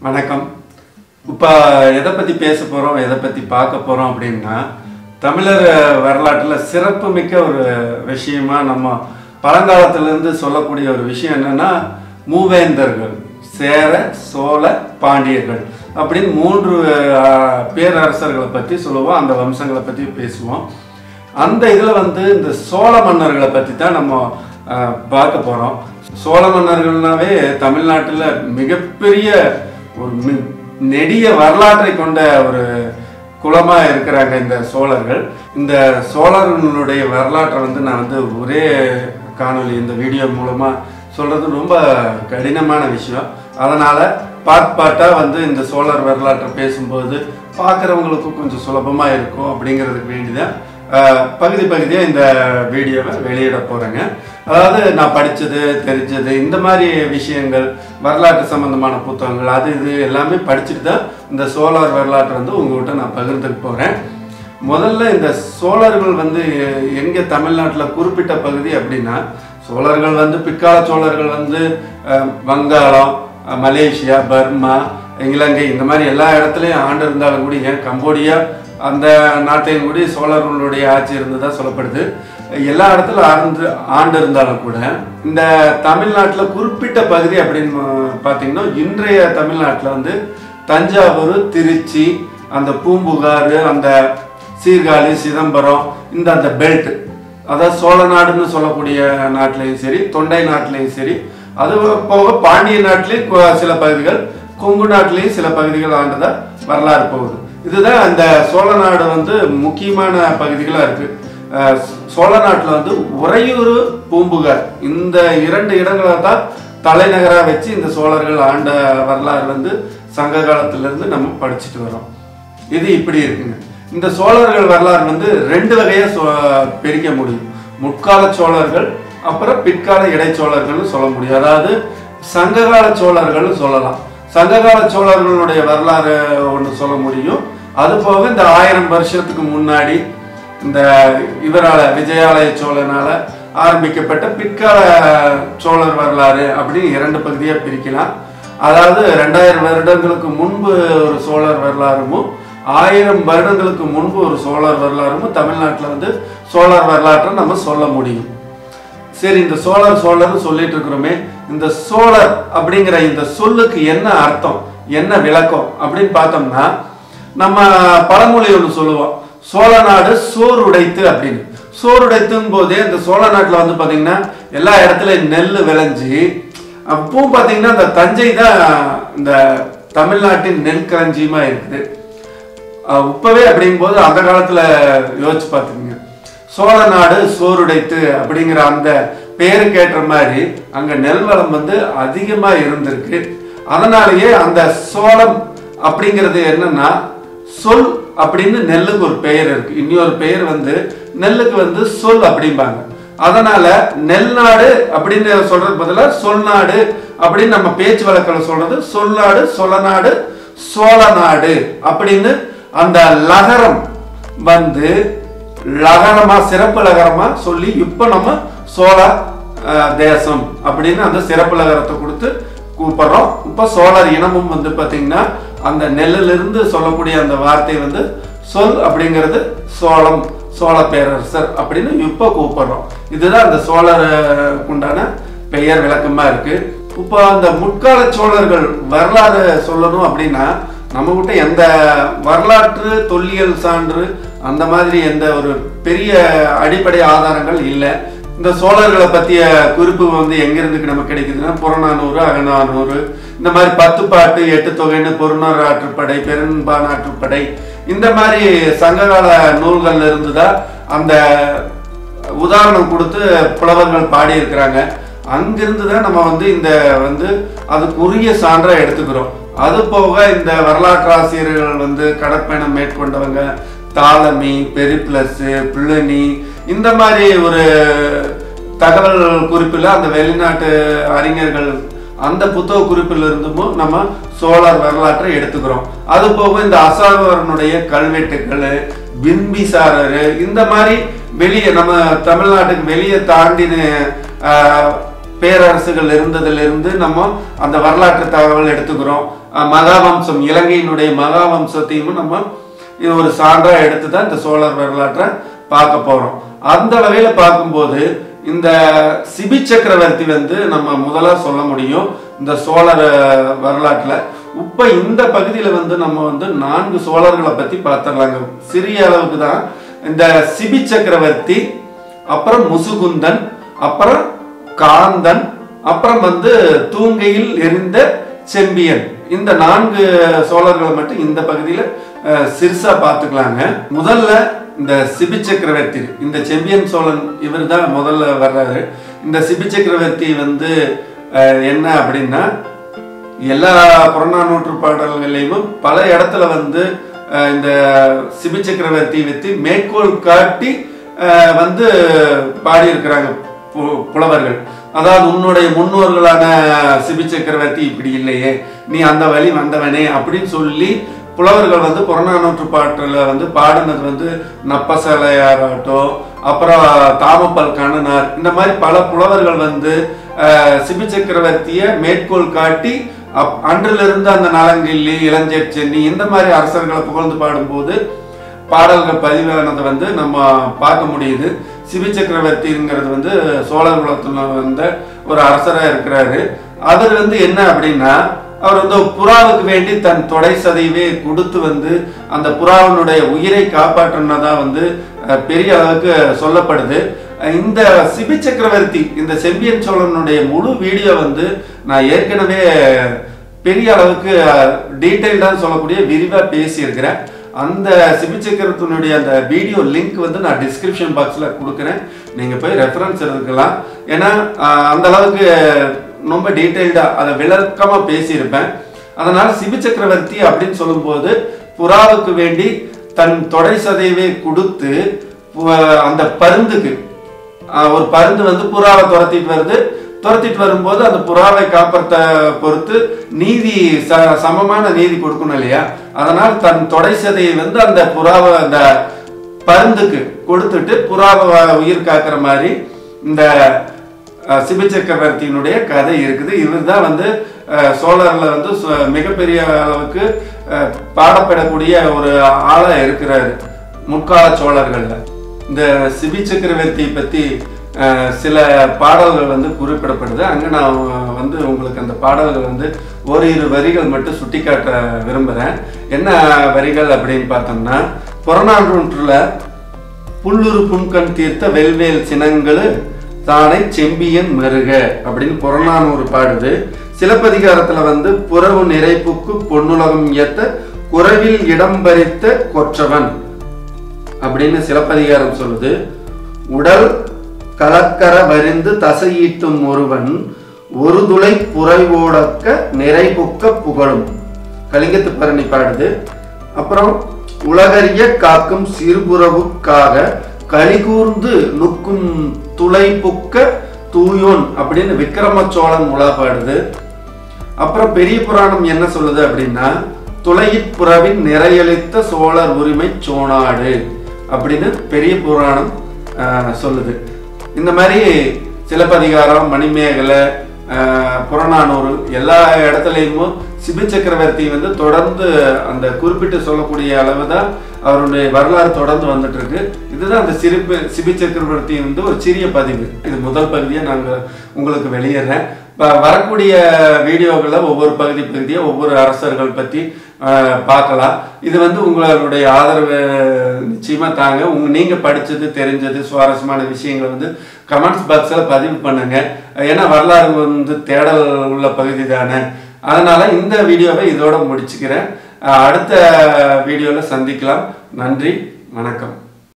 வணக்கம். இப்போ எதை பற்றி பேச போகிறோம், எதை பற்றி பார்க்க போகிறோம் அப்படின்னா, தமிழர் வரலாற்றில் சிறப்புமிக்க ஒரு விஷயமா நம்ம பழங்காலத்திலேருந்து சொல்லக்கூடிய ஒரு விஷயம் என்னென்னா, மூவேந்தர்கள், சேர, சோழ, பாண்டியர்கள் அப்படின்னு 3 பேரரசர்களை பற்றி சொல்லுவோம். அந்த வம்சங்களை பற்றி பேசுவோம். அந்த இதில் இந்த சோழ மன்னர்களை பற்றி தான் நம்ம பார்க்க போகிறோம். சோழ மன்னர்கள்னாவே தமிழ்நாட்டில் மிகப்பெரிய ஒரு நெடிய வரலாற்றை கொண்ட ஒரு குலமாக இருக்கிறாங்க இந்த சோழர்கள். இந்த சோழர்களுடைய வரலாற்றை நான் ஒரே காணொலி இந்த வீடியோ மூலமாக சொல்கிறது ரொம்ப கடினமான விஷயம். அதனால் பார்ட்டாக இந்த சோழர் வரலாற்றை பேசும்போது பார்க்குறவங்களுக்கும் கொஞ்சம் சுலபமாக இருக்கும் அப்படிங்கிறதுக்கு வேண்டிதான் பகுதியாக இந்த வீடியோவை வெளியிட போகிறேங்க. அதாவது நான் படித்தது, தெரிஞ்சது, இந்த மாதிரி விஷயங்கள், வரலாற்று சம்மந்தமான புத்தகங்கள், அது இது எல்லாமே படிச்சுட்டு தான் இந்த சோழர் வரலாற்றை உங்கள்கிட்ட நான் பகிர்ந்துக்க போகிறேன். முதல்ல இந்த சோழர்கள் எங்கே தமிழ்நாட்டில் குறிப்பிட்ட பகுதி அப்படின்னா, சோழர்கள் பிற்கால சோழர்கள் வங்காளம், மலேசியா, பர்மா, இலங்கை இந்த மாதிரி எல்லா இடத்துலையும் ஆண்டு இருந்தாலும் கூட, ஏன் கம்போடியா அந்த நாட்டையும் கூட சோழர்களுடைய ஆட்சி இருந்ததா சொல்லப்படுது. எல்லா இடத்துல ஆண்டு இருந்தாலும் கூட இந்த தமிழ்நாட்டில் குறிப்பிட்ட பகுதி அப்படின்னு பார்த்தீங்கன்னா, இன்றைய தமிழ்நாட்டில் தஞ்சாவூர், திருச்சி, அந்த பூம்புகார், அந்த சீர்காழி, சிதம்பரம், அந்த பெல்ட், அதாவது சோழ நாடுன்னு சொல்லக்கூடிய நாட்டிலையும் சரி, தொண்டை நாட்டிலையும் சரி, அது போக பாண்டிய நாட்டிலையும் சில பகுதிகள், கொங்கு நாட்டிலையும் சில பகுதிகள் ஆண்டதா வரலாறு போகுது. இதுதான் அந்த சோழ நாடு முக்கியமான பகுதிகளாக இருக்குது. சோழ நாட்டில் உறையூர், பூம்புகார் இந்த 2 இடங்களை தான் தலைநகராக வச்சு இந்த சோழர்கள் ஆண்ட வரலாறு சங்க காலத்திலிருந்து நம்ம படிச்சுட்டு வரோம். இது இப்படி இருக்குங்க. இந்த சோழர்கள் வரலாறு 2 வகையாக பிரிக்க முடியும். முற்கால சோழர்கள், அப்புறம் பிற்கால இடைச்சோழர்கள்னு சொல்ல முடியும். அதாவது சங்ககால சோழர்கள்னு சொல்லலாம். சங்ககால சோழர்களுடைய வரலாறு ஒன்று சொல்ல முடியும். அது போக இந்த 1000 வருஷத்துக்கு முன்னாடி இந்த இவரால் விஜயாலய சோழனால் ஆரம்பிக்கப்பட்ட பிற்கால சோழர் வரலாறு அப்படின்னு 2 பகுதியாக பிரிக்கலாம். அதாவது 2000 வருடங்களுக்கு முன்பு ஒரு சோழர் வரலாறும், 1000 வருடங்களுக்கு முன்பு ஒரு சோழர் வரலாறும் தமிழ்நாட்டில் சோழர் வரலாற்றை நம்ம சொல்ல முடியும். சரி, இந்த சோழர்னு சொல்லிட்டு இருக்கிறோமே, இந்த சோழர் அப்படிங்கிற இந்த சொல்லுக்கு என்ன அர்த்தம், என்ன விளக்கம் அப்படின்னு பார்த்தோம்னா, நம்ம பழமொழி ஒன்று சொல்லுவோம், சோழ நாடு சோறு உடைத்து அப்படின்னு. சோறு உடைத்தும் போதே இந்த சோழ நாட்டில் பார்த்தீங்கன்னா எல்லா இடத்துலையும் நெல் விளைஞ்சி, அப்பவும் பார்த்தீங்கன்னா இந்த தஞ்சை தான் இந்த தமிழ்நாட்டின் நெல் களஞ்சியமா இருக்குது. இப்பவே அப்படிங்கும்போது அந்த காலத்தில் யோசிச்சு பார்த்துக்கோங்க, சோழ நாடு சோறுடைத்து அப்படிங்கிற அந்த பேருக்கு ஏற்ற மாதிரி அங்கே நெல் வளம் அதிகமாக இருந்திருக்கு. அதனாலேயே அந்த சோளம் அப்படிங்கிறது என்னன்னா, சொல் அப்படின்னு நெல்லுக்கு ஒரு பெயர் இருக்கு. இன்னொரு பெயர் நெல்லுக்கு சொல் அப்படிம்பாங்க. அதனால நெல் நாடு அப்படின்னு சொல்றது பதிலாக சொல் நாடு அப்படின்னு நம்ம பேச்சு வழக்கில் சொல்றது சொல்லாடு, சொலநாடு, சோழ நாடு அப்படின்னு அந்த லகரம் லகரமா, சிறப்பு லகரமா சொல்லி இப்ப நம்ம சோழ தேசம் அப்படின்னு அந்த சிறப்பு லகரத்தை கொடுத்து கூப்பிடுறோம். இப்ப சோழர் இனமும் பாத்தீங்கன்னா அந்த நெல்லிலிருந்து சொல்லக்கூடிய அந்த வார்த்தை சொல் அப்படிங்கிறது சோழம், சோழ பேரரசர் அப்படின்னு இப்ப கூப்பிடுறோம். இதுதான் அந்த சோழருக்குண்டான பெயர் விளக்கமா இருக்கு. இப்போ அந்த முற்கால சோழர்கள் வரலாறு சொல்லணும் அப்படின்னா, நம்ம கிட்ட எந்த வரலாற்று தொல்லியல் சான்று அந்த மாதிரி எந்த ஒரு பெரிய அடிப்படை ஆதாரங்கள் இல்லை. இந்த சோழர்களை பற்றிய குறிப்பு எங்கிருந்து நமக்கு கிடைக்குதுன்னா, புறநானூறு, அகநானூறு, இந்த மாதிரி 10 பாட்டு, 8 தொகைன்னு, பொருணர் ஆற்றுப்படை, பெரும்பான் ஆற்றுப்படை, இந்த மாதிரி சங்ககால நூல்கள்ல இருந்து தான் அந்த உதாரணம் கொடுத்து புலவர்கள் பாடியிருக்கிறாங்க. அங்கிருந்து தான் நம்ம இந்த அதுக்குரிய சான்றாக எடுத்துக்கிறோம். அது போக இந்த வரலாற்று ஆசிரியர்கள் கடற்பயணம் மேற்கொண்டவங்க, தாலமி, பெரிப்ளஸ், பிளனி, இந்த மாதிரி ஒரு தகவல் குறிப்பில் அந்த வெளிநாட்டு அறிஞர்கள் அந்த புத்தக குறிப்பில் இருந்தும் நம்ம சோழர் வரலாற்றை எடுத்துக்கிறோம். அது போக இந்த அசோகனுடைய கல்வெட்டுக்கள், பிம்பிசாரர், இந்த மாதிரி வெளியே நம்ம தமிழ்நாட்டுக்கு வெளியே தாண்டின பேரரசுகள் இருந்ததிலிருந்து நம்ம அந்த வரலாற்று தகவல் எடுத்துக்கிறோம். மகாவம்சம், இலங்கையினுடைய மகாவம்சத்தையும் நம்ம இது ஒரு சான்றா எடுத்து தான் இந்த சோழர் வரலாற்றை பார்க்க போறோம். அந்த வகையில பார்க்கும்போது இந்த சிபி சக்கரவர்த்தி வந்து நம்ம முதலா சொல்ல முடியும் இந்த சோழர் வரலாற்றுல. இப்ப இந்த பகுதியில வந்து நம்ம வந்து 4 சோழர்களை பத்தி பார்த்துடலாங்க. சிறிய அளவுக்கு தான் இந்த சிபி சக்கரவர்த்தி, அப்புறம் முசுகுந்தன், அப்புறம் காந்தன், அப்புறம் வந்து தூங்கையில் எரிந்த செம்பியன். இந்த 4 சோழர்களை மட்டும் இந்த பகுதியில சிறுசா பார்த்துக்கலாங்க. முதல்ல இந்த சிபி சக்கரவர்த்தி, இந்த செம்பியன் சோழன் இவர் தான் முதல்ல வர்றாரு. இந்த சிபி சக்கரவர்த்தி வந்து என்ன அப்படின்னா எல்லா புறநானூற்று பாடல்களையும் பல இடத்துல வந்து இந்த சிபி சக்கரவர்த்தி வச்சு மேற்கோள் காட்டி வந்து பாடியிருக்கிறாங்க புலவர்கள். அதாவது உன்னுடைய முன்னோர்களான சிபி சக்கரவர்த்தி இப்படி இல்லையே, நீ அந்த வழி வந்தவனே அப்படின்னு சொல்லி புலவர்கள் வந்து புறநானூற்று பாட்டில் வந்து பாடினது வந்து நப்பசலையாராட்டோ, அப்புறம் தாமப்பல் கண்ணனார், இந்த மாதிரி பல புலவர்கள் வந்து சிபி சக்கரவர்த்தியை மேற்கோள் காட்டி அன்றிலிருந்து அந்த நலங்கிள்ளி, இளஞ்சேட் சென்னி இந்த மாதிரி அரசர்களை புகழ்ந்து பாடும்போது பாடல்கள் பதிவானதை வந்து நம்ம பார்க்க முடியுது. சிபி சக்கரவர்த்திங்கிறது வந்து சோழர் குலத்துல வந்த ஒரு அரசராக இருக்கிறாரு. அவர் வந்து என்ன அப்படின்னா அவர் வந்து புறாவுக்கு வேண்டி தன் தொடை சதைவே கொடுத்து வந்து அந்த புறாவினுடைய உயிரை காப்பாற்றினதா வந்து பெரிய அளவுக்கு சொல்லப்படுது. இந்த சிபி சக்கரவர்த்தி, இந்த செம்பியன் சோழனுடைய முழு வீடியோ வந்து நான் ஏற்கனவே பெரிய அளவுக்கு டீட்டெயில்டாக சொல்லக்கூடிய விரிவாக பேசியிருக்கிறேன். அந்த சிபி சக்கரவர்த்தியினுடைய அந்த வீடியோ லிங்க் வந்து நான் டிஸ்கிரிப்ஷன் பாக்ஸில் கொடுக்குறேன், நீங்கள் போய் ரெஃபரன்ஸ் எடுத்துக்கலாம். ஏன்னா அந்த அளவுக்கு ரொம்ப டீட்டெயில்டாக அதை விளக்கமாக பேசியிருப்பேன். அதனால் சிபி சக்கரவர்த்தி அப்படின்னு சொல்லும்போது புறாவுக்கு வேண்டி தன் தொடை சதைவை கொடுத்து அந்த பருந்துக்கு, ஒரு பருந்து வந்து புறாவை துரத்திட்டு வரும்போது அந்த புறாவை காப்பாற்ற பொறுத்து நீதி சமமான நீதி கொடுக்கணும் இல்லையா, அதனால் தன் தொடை சதையை வந்து அந்த புறாவை அந்த பருந்துக்கு கொடுத்துட்டு புறாவை உயிர் காக்கிற மாதிரி இந்த சிபி சக்கரவர்த்தியினுடைய கதை இருக்குது. இவர் தான் வந்து சோழர்ல வந்து மிகப்பெரிய அளவுக்கு பாடப்படக்கூடிய ஒரு ஆளா இருக்கிறாரு முற்கால சோழர்கள்ல. இந்த சிபி சக்கரவர்த்தியை பத்தி சில பாடல்கள் வந்து குறிப்பிடப்படுது. அங்கே நான் வந்து உங்களுக்கு அந்த பாடல்கள் வந்து ஓரிரு வரிகள் மட்டும் சுட்டி காட்ட விரும்புகிறேன். என்ன வரிகள் அப்படின்னு பார்த்தோம்னா, புறநானூற்றுல புல்லுரு புன்கண் தீர்த்த வெல்வேல் சினங்களு தானை செம்பியன் மருக அப்படின்னு புறநானூறு பாடுது. சிலப்பதிகாரத்துல வந்து புறவு நிறைப்புக்கு பொன்னுலகம் ஏத்த குறவில் இடம் பறித்த கொற்றவன் அப்படின்னு சிலப்பதிகாரம் சொல்லுது. உடல் கலக்கர வரிந்து தசையீட்டும் ஒருவன் ஒரு துளை புறைவோடக்க நிறைபுக்க புகழும் கலிங்கத்து பரணி பாடுது. அப்புறம் உலகறிய காக்கும் சிறுபுறவுக்காக கலிகூர்ந்து நுக்கும் துளை புக்க தூயோன் அப்படின்னு விக்ரம சோழன் உலா பாடுது. அப்புறம் பெரிய புராணம் என்ன சொல்லுது அப்படின்னா, துளையிற்புறவின் நிறையளித்த சோழர் உரிமை சோனாடு அப்படின்னு பெரிய புராணம் சொல்லுது. இந்த மாதிரி சிலப்பதிகாரம், மணிமேகலை, புறநானூறு எல்லா இடத்துலையும் சிபி சக்கரவர்த்தி வந்து தொடர்ந்து அந்த குறிப்பிட்டு சொல்லக்கூடிய அளவு தான் அவருடைய வரலாறு தொடர்ந்து வந்துட்டு இருக்கு. இதுதான் அந்த சிபி சக்கரவர்த்தி வந்து ஒரு சிறிய பதிவு. இது முதல் பகுதியை நாங்கள் உங்களுக்கு வெளியிடுறேன். வரக்கூடிய வீடியோக்களில் ஒவ்வொரு பகுதியாக ஒவ்வொரு அரசர்கள் பற்றி பார்க்கலாம். இது வந்து உங்களுடைய ஆதரவு நிச்சயமா தாங்க. நீங்க படிச்சது, தெரிஞ்சது, சுவாரஸ்யமான விஷயங்களை வந்து கமெண்ட்ஸ் பாக்ஸில் பதிவு பண்ணுங்க. ஏன்னா வரலாறு வந்து தேடல் உள்ள பகுதி தானே. அதனால இந்த வீடியோவை இதோட முடிச்சுக்கிறேன். அடுத்த வீடியோவில் சந்திக்கலாம். நன்றி, வணக்கம்.